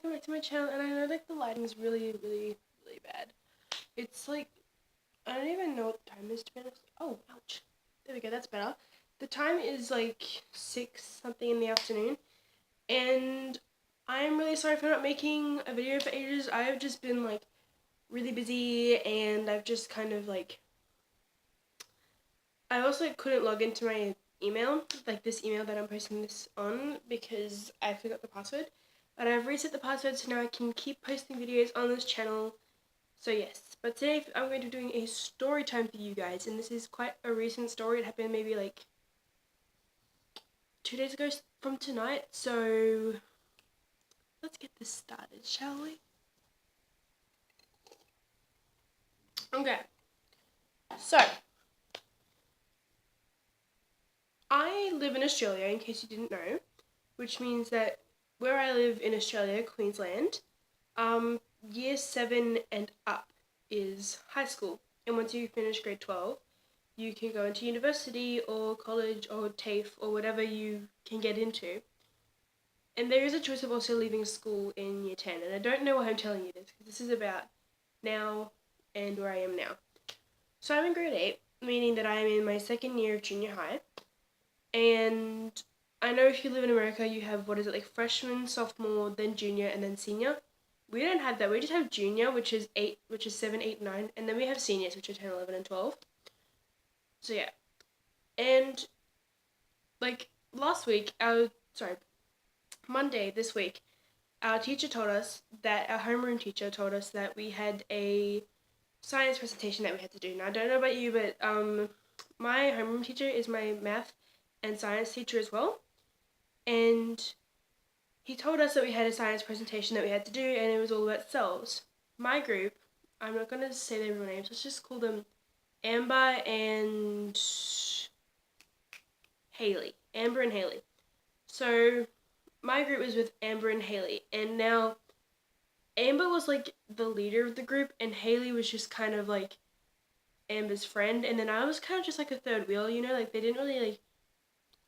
welcome back to my channel. And I know like the lighting is really bad. It's like, I don't even know what the time is, to be honest. Oh, ouch. There we go, that's better. The time is like 6 something in the afternoon, and I'm really sorry for not making a video for ages. I have just been like really busy, and I've just kind of like, I also couldn't log into my email, like this email that I'm posting this on, because I forgot the password. But I've reset the password, so now I can keep posting videos on this channel. So yes, but today I'm going to be doing a story time for you guys, and this is quite a recent story. It happened maybe like 2 days ago from tonight, so let's get this started, shall we? Okay, so I live in Australia, in case you didn't know, which means that where I live in Australia, Queensland, year 7 and up is high school, and once you finish grade 12, you can go into university or college or TAFE or whatever you can get into. And there is a choice of also leaving school in year 10, and I don't know why I'm telling you this, because this is about now and where I am now. So I'm in grade 8, meaning that I am in my second year of junior high, and I know if you live in America, you have, what is it, like freshman, sophomore, then junior, and then senior. We don't have that. We just have junior, which is 7, 8, 9, and then we have seniors, which are 10, 11, and 12. So yeah. And like last week, Monday this week, our teacher told us that, our homeroom teacher told us that we had a science presentation that we had to do. Now, I don't know about you, but my homeroom teacher is my math and science teacher as well. And he told us that we had a science presentation that we had to do, and it was all about cells. My group, I'm not going to say their real names, let's just call them Amber and Haley. Amber and Haley. So my group was with Amber and Haley, and now Amber was like the leader of the group, and Haley was just kind of like Amber's friend, and then I was kind of just like a third wheel, you know, like they didn't really like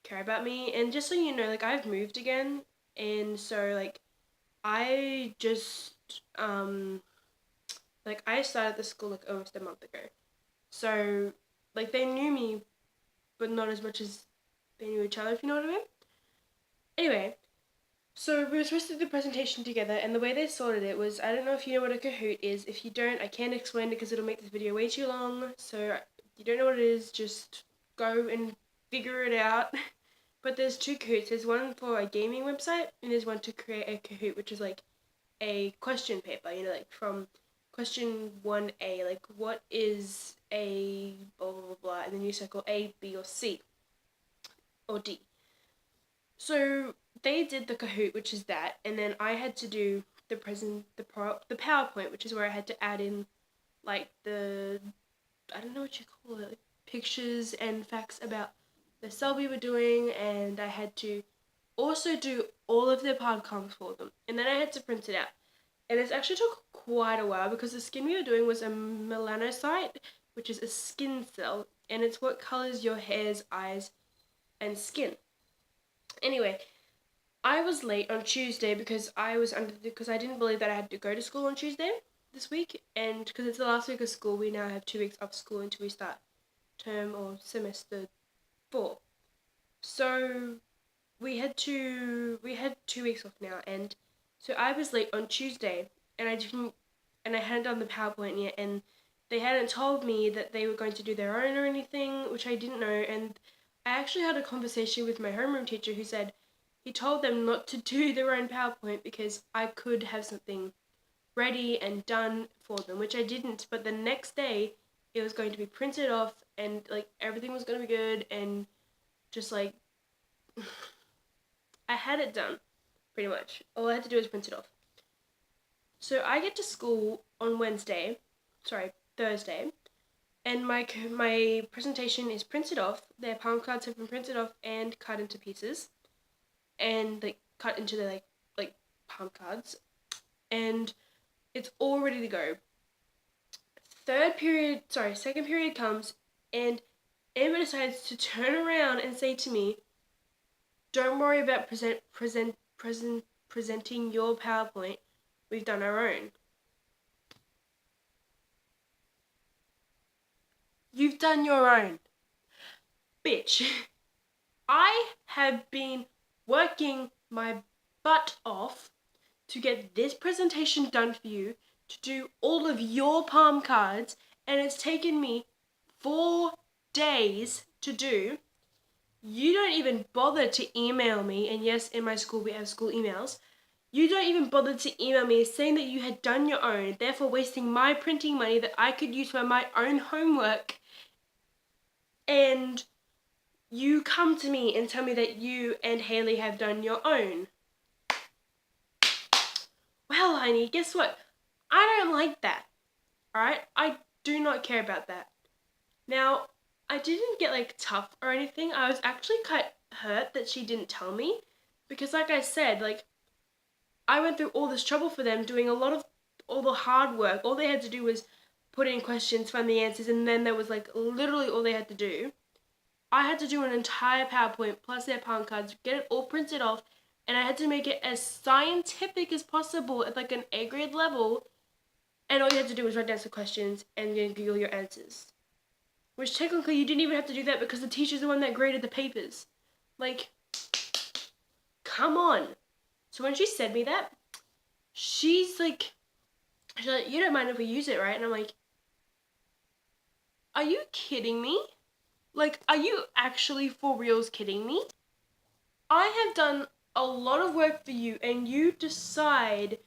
care about me. And just so you know, like I've moved again, and so like I just like I started the school like almost a month ago, so like they knew me, but not as much as they knew each other, if you know what I mean. Anyway, so we were supposed to do the presentation together, and the way they sorted it was, I don't know if you know what a Kahoot is. If you don't, I can't explain it because it'll make this video way too long. So if you don't know what it is, just go and figure it out. But there's 2 Kahoots. There's one for a gaming website, and there's one to create a Kahoot, which is like a question paper, you know, like from question 1A, like what is a blah blah blah blah, and then you circle A, B, or C, or D. So they did the Kahoot, which is that, and then I had to do the PowerPoint, which is where I had to add in like the, I don't know what you call it, like pictures and facts about the cell we were doing, and I had to also do all of their podcast for them, and then I had to print it out. And it actually took quite a while because the skin we were doing was a melanocyte, which is a skin cell, and it's what colors your hair's eyes and skin. Anyway, I was late on Tuesday because because I didn't believe that I had to go to school on Tuesday this week, and because it's the last week of school, we now have 2 weeks off school until we start term or semester 4. So we had 2 weeks off now, and so I was late on Tuesday, and I hadn't done the PowerPoint yet, and they hadn't told me that they were going to do their own or anything, which I didn't know. And I actually had a conversation with my homeroom teacher, who said he told them not to do their own PowerPoint because I could have something ready and done for them, which I didn't. But the next day, it was going to be printed off, and like everything was going to be good, and just like I had it done, pretty much. All I had to do was print it off. So I get to school on Thursday, and my presentation is printed off. Their palm cards have been printed off and cut into pieces, and like cut into the like palm cards, and it's all ready to go. Second period comes, and Amber decides to turn around and say to me, "Don't worry about presenting your PowerPoint. we've done our own. You've done your own. Bitch. I have been working my butt off to get this presentation done for you, to do all of your palm cards, and it's taken me 4 days to do. You don't even bother to email me, and yes, in my school we have school emails. You don't even bother to email me saying that you had done your own, therefore wasting my printing money that I could use for my own homework, and you come to me and tell me that you and Haley have done your own. Well, honey, guess what? I don't like that. Alright? I do not care about that. Now, I didn't get like tough or anything. I was actually quite hurt that she didn't tell me. Because like I said, like, I went through all this trouble for them, doing a lot of all the hard work. All they had to do was put in questions, find the answers, and then there was like literally all they had to do. I had to do an entire PowerPoint plus their palm cards, get it all printed off, and I had to make it as scientific as possible at like an A grade level. And all you had to do was write down some questions and then Google your answers. Which technically you didn't even have to do that because the teacher's the one that graded the papers. Like, come on. So when she said me that, she's like, you don't mind if we use it, right? And I'm like, are you kidding me? Like, are you actually for reals kidding me? I have done a lot of work for you and you decide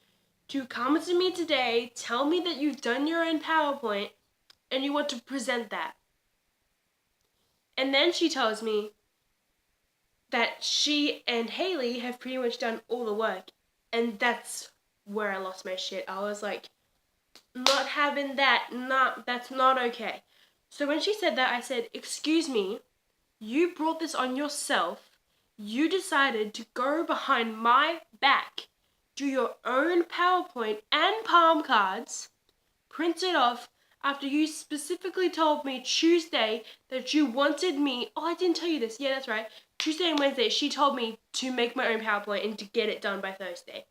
to come to me today, tell me that you've done your own PowerPoint and you want to present that. And then she tells me that she and Haley have pretty much done all the work. And that's where I lost my shit. I was like, not having that. Nah, that's not okay. So when she said that, I said, excuse me, you brought this on yourself. You decided to go behind my back, do your own PowerPoint and palm cards, print it off after you specifically told me Tuesday that you wanted me. Oh, I didn't tell you this. Yeah, that's right. Tuesday and Wednesday, she told me to make my own PowerPoint and to get it done by Thursday.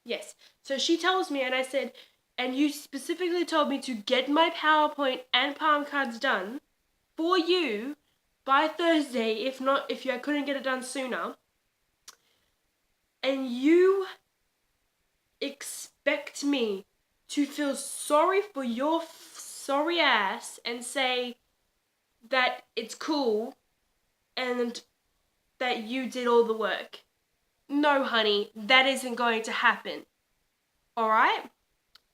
Yes. So she tells me, and I said, and you specifically told me to get my PowerPoint and palm cards done for you by Thursday, if not, if I couldn't get it done sooner. And you expect me to feel sorry for your sorry ass and say that it's cool and that you did all the work. No, honey, that isn't going to happen. Alright?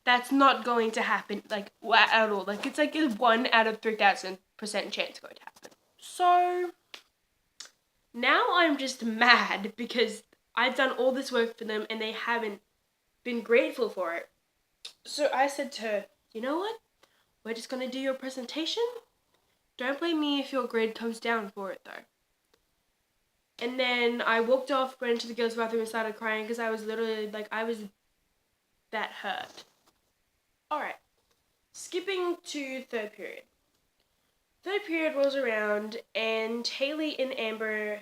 That's not going to happen, like, at all. Like, it's like a 1 out of 3,000% chance going to happen. So, now I'm just mad because I've done all this work for them and they haven't been grateful for it. So I said to her, you know what? We're just going to do your presentation. Don't blame me if your grade comes down for it, though. And then I walked off, went into the girls' bathroom and started crying because I was literally, like, I was that hurt. Alright, skipping to third period. Third period rolls around and Haley and Amber,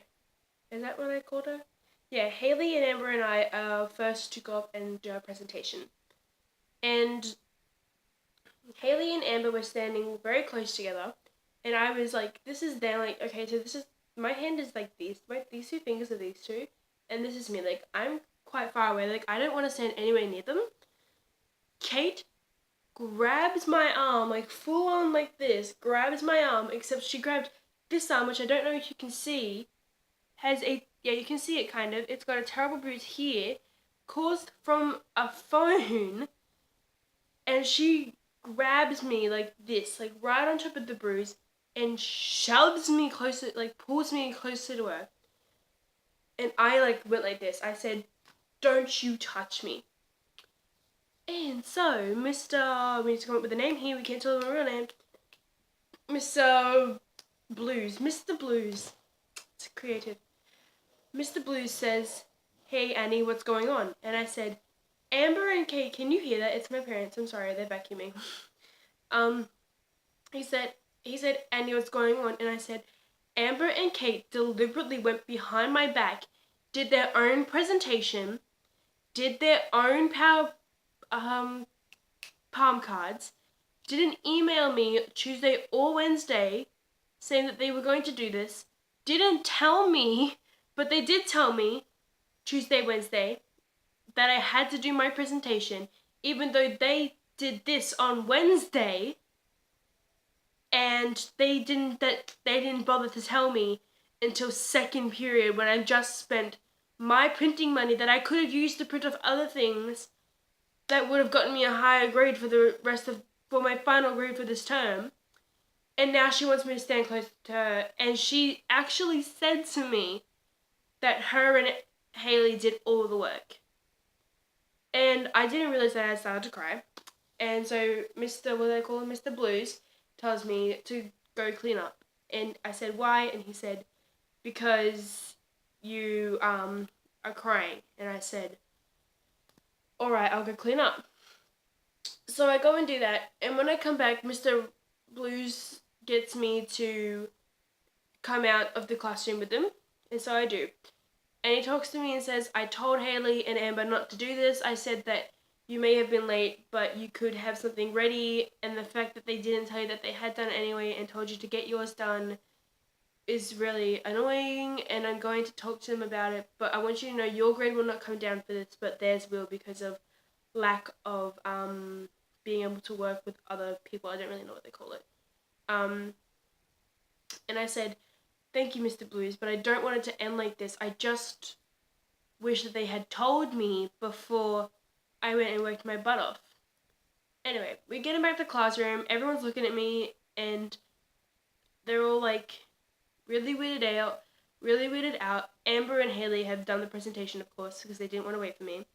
is that what I called her? Yeah, Haley and Amber and I first to go up and do our presentation. And Haley and Amber were standing very close together. And I was like, this is them, like, okay, so this is, my hand is like this, these two fingers are these two. And this is me, like, I'm quite far away, like, I don't want to stand anywhere near them. Kate grabs my arm, like, full on like this, grabs my arm, except she grabbed this arm, which I don't know if you can see, has a, yeah, you can see it kind of, it's got a terrible bruise here, caused from a phone, and she grabs me like this, like right on top of the bruise, and shoves me closer, like pulls me closer to her. And I like went like this. I said, don't you touch me. And so, we need to come up with a name here, we can't tell them a real name. Mr. Blues. It's creative. Mr. Blues says, hey Annie, what's going on? And I said, Amber and Kate, can you hear that? It's my parents, I'm sorry, they're vacuuming. He said, Annie, what's going on? And I said, Amber and Kate deliberately went behind my back, did their own presentation, did their own palm cards, didn't email me Tuesday or Wednesday saying that they were going to do this, didn't tell me, but they did tell me Tuesday, Wednesday, that I had to do my presentation, even though they did this on Wednesday, and they didn't bother to tell me until second period when I just spent my printing money that I could have used to print off other things that would have gotten me a higher grade for my final grade for this term. And now she wants me to stand close to her, and she actually said to me that her and Haley did all the work. And I didn't realize that I had started to cry. And so Mr. Blues tells me to go clean up. And I said, why? And he said, because you are crying. And I said, all right, I'll go clean up. So I go and do that. And when I come back, Mr. Blues gets me to come out of the classroom with them. And so I do. And he talks to me and says, I told Haley and Amber not to do this. I said that you may have been late, but you could have something ready. And the fact that they didn't tell you that they had done it anyway and told you to get yours done is really annoying. And I'm going to talk to them about it. But I want you to know your grade will not come down for this, but theirs will, because of lack of being able to work with other people. I don't really know what they call it. And I said, thank you, Mr. Blues, but I don't want it to end like this. I just wish that they had told me before I went and worked my butt off. Anyway, we're getting back to the classroom. Everyone's looking at me, and they're all like really weirded out. Amber and Haley have done the presentation, of course, because they didn't want to wait for me.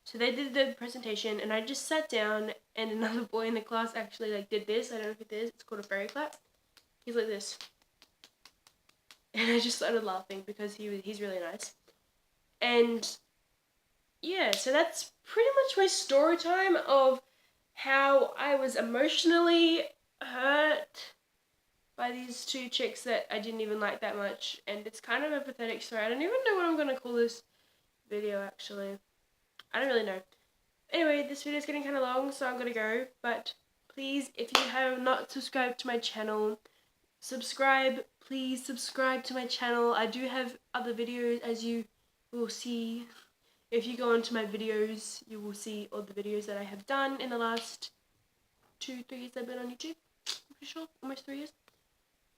So they did the presentation, and I just sat down, and another boy in the class actually like did this. I don't know if it is. It's called a fairy clap. He's like this. And I just started laughing because he's really nice. And yeah, so that's pretty much my story time of how I was emotionally hurt by these two chicks that I didn't even like that much. And it's kind of a pathetic story. I don't even know what I'm going to call this video, actually. I don't really know. Anyway, this video is getting kind of long, so I'm going to go. But please, if you have not subscribed to my channel, subscribe. Please subscribe to my channel. I do have other videos, as you will see. If you go onto my videos, you will see all the videos that I have done in the last 2-3 years I've been on YouTube. I'm pretty sure, almost 3 years.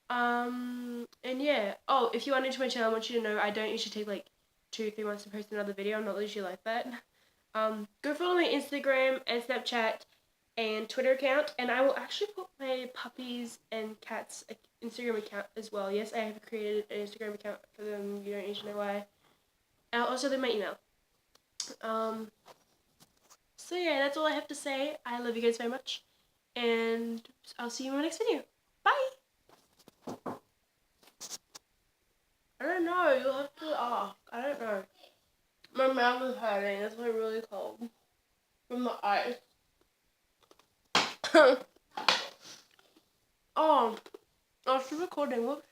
And yeah. Oh, if you are new to my channel, I want you to know I don't usually take like 2-3 months to post another video. I'm not usually like that. Go follow my Instagram and Snapchat and Twitter account, and I will actually put my puppies and cats Instagram account as well. Yes, I have created an Instagram account for them. You don't need to know why. I'll also leave my email. So yeah, that's all I have to say. I love you guys very much, and I'll see you in my next video. Bye! I don't know, you'll have to ask. I don't know. My mouth is hurting, it's like really cold. From the ice. Oh, I was recording, whoops.